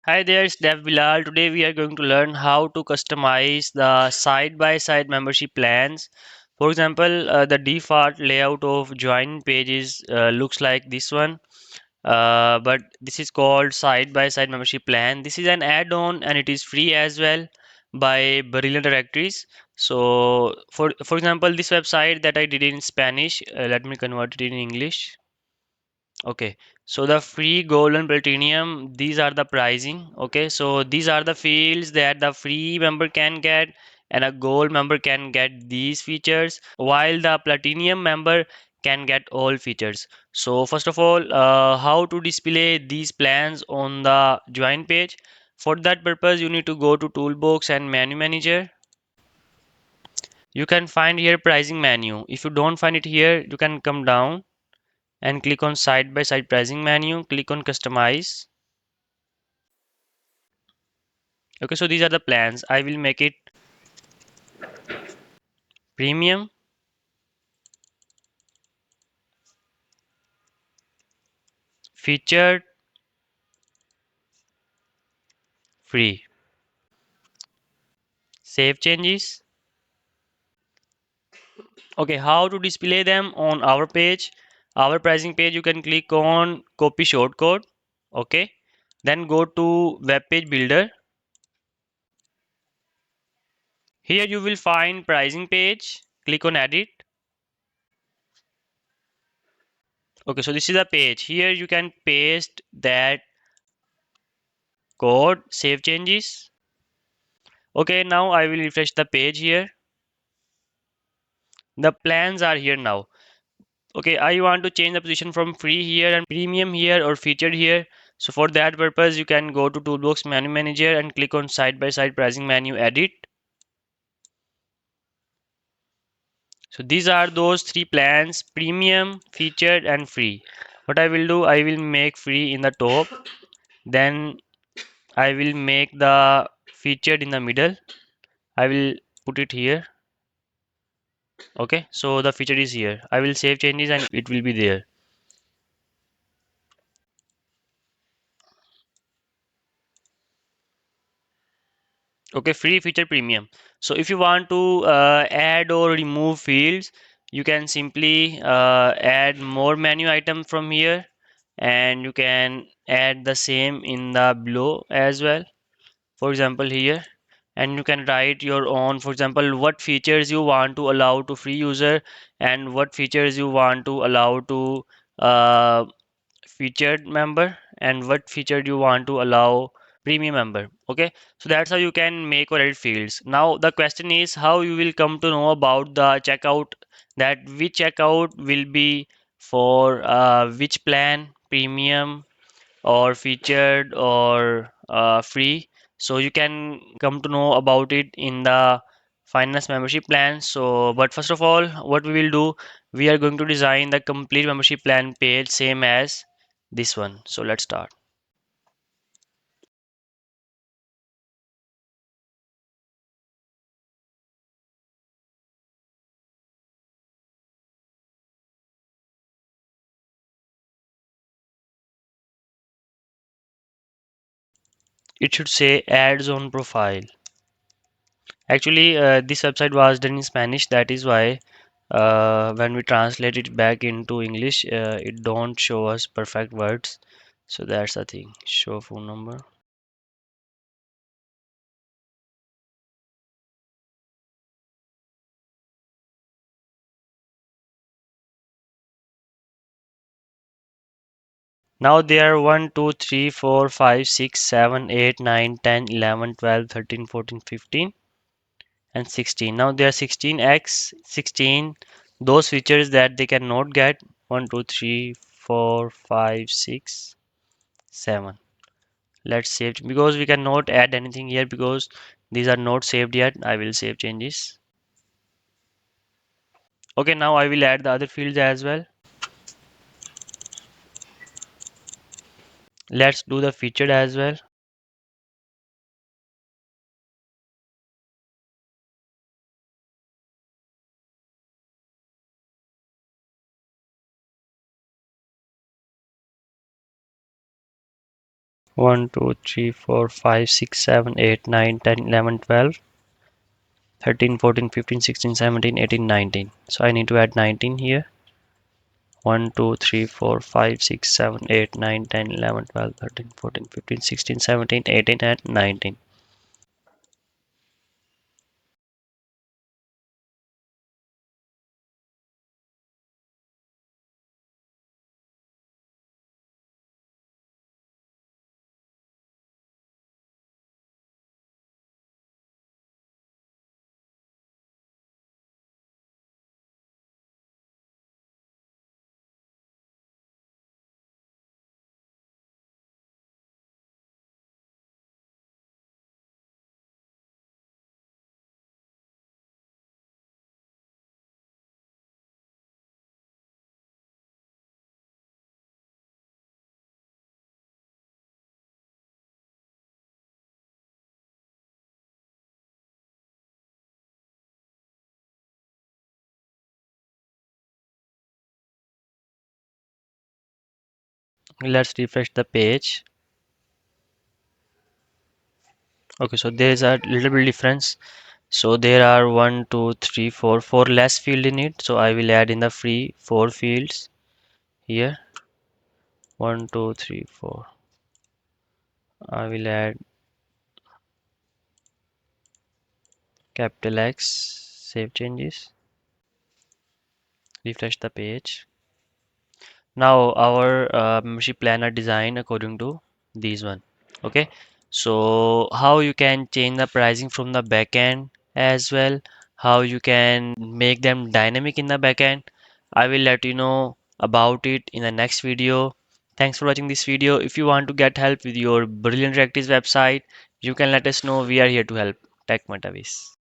Hi there, it's Dev Bilal. Today we are going to learn how to customize the side-by-side membership plans. For example, the default layout of join pages looks like this one, but this is called side-by-side membership plan. This is an add-on and it is free as well by Brilliant Directories. So, for example, this website that I did in Spanish, let me convert it in English. Okay, so the free gold and platinum, these are the pricing. Okay, so these are the fields that the free member can get, and a gold member can get these features, while the platinum member can get all features. So, first of all, how to display these plans on the join page? For that purpose, you need to go to Toolbox and Menu Manager. You can find here pricing menu. If you don't find it here, you can come down and click on side by side pricing menu, click on customize. Okay, so these are the plans. I will make it premium, featured, free. Save changes. Okay, how to display them on our page? Our pricing page, you can click on copy shortcode. Okay, then go to web page builder. Here you will find pricing page. Click on edit. Okay, so this is the page. Here you can paste that code, save changes. Okay, now I will refresh the page here. The plans are here now. Okay, I want to change the position from free here and premium here or featured here. So for that purpose, you can go to Toolbox Menu Manager and click on side by side pricing menu edit. So these are those three plans: premium, featured, and free. What I will do, I will make free in the top, then I will make the featured in the middle. I will put it here. Okay, so the feature is here. I will save changes and it will be there. Okay, free feature premium. So if you want to add or remove fields, you can simply add more menu item from here, and you can add the same in the below as well. For example, here, and you can write your own. For example, what features you want to allow to free user, and what features you want to allow to uh, featured member, and what feature you want to allow premium member. Okay, so that's how you can make or edit fields. Now the question is how you will come to know about the checkout, that which checkout will be for which plan, premium or featured or free. So you can come to know about it in the finance membership plan. So but first of all, what we will do, we are going to design the complete membership plan page same as this one. So let's start. It should say ads on profile. Actually, this website was done in Spanish. That is why when we translate it back into English, it don't show us perfect words. So that's the thing. Show phone number. Now there are 1, 2, 3, 4, 5, 6, 7, 8, 9, 10, 11, 12, 13, 14, 15, and 16. Now there are 16x, 16, those features that they cannot get. 1, 2, 3, 4, 5, 6, 7. Let's save because we cannot add anything here because these are not saved yet. I will save changes. Okay, now I will add the other fields as well. Let's do the featured as well. 1, 2, 3, 4, 5, 6, 7, 8, 9, 10, 11, 12, 13, 14, 15, 16, 17, 18, 19. So I need to add 19 here. 1, 2, 3, 4, 5, 6, 7, 8, 9, 10, 11, 12, 13, 14, 15, 16, 17, 18, and 19. Let's refresh the page. Okay, so there's a little bit difference. So there are one, two, three, four less field in it. So I will add in the free four fields here. One, two, three, four. I will add capital X, save changes, refresh the page. Now our membership plan are designed according to these one. Okay, so how you can change the pricing from the backend as well, how you can make them dynamic in the backend. I will let you know about it in the next video. Thanks for watching this video. If you want to get help with your Brilliant Directories website, you can let us know. We are here to help. Tech Matavis.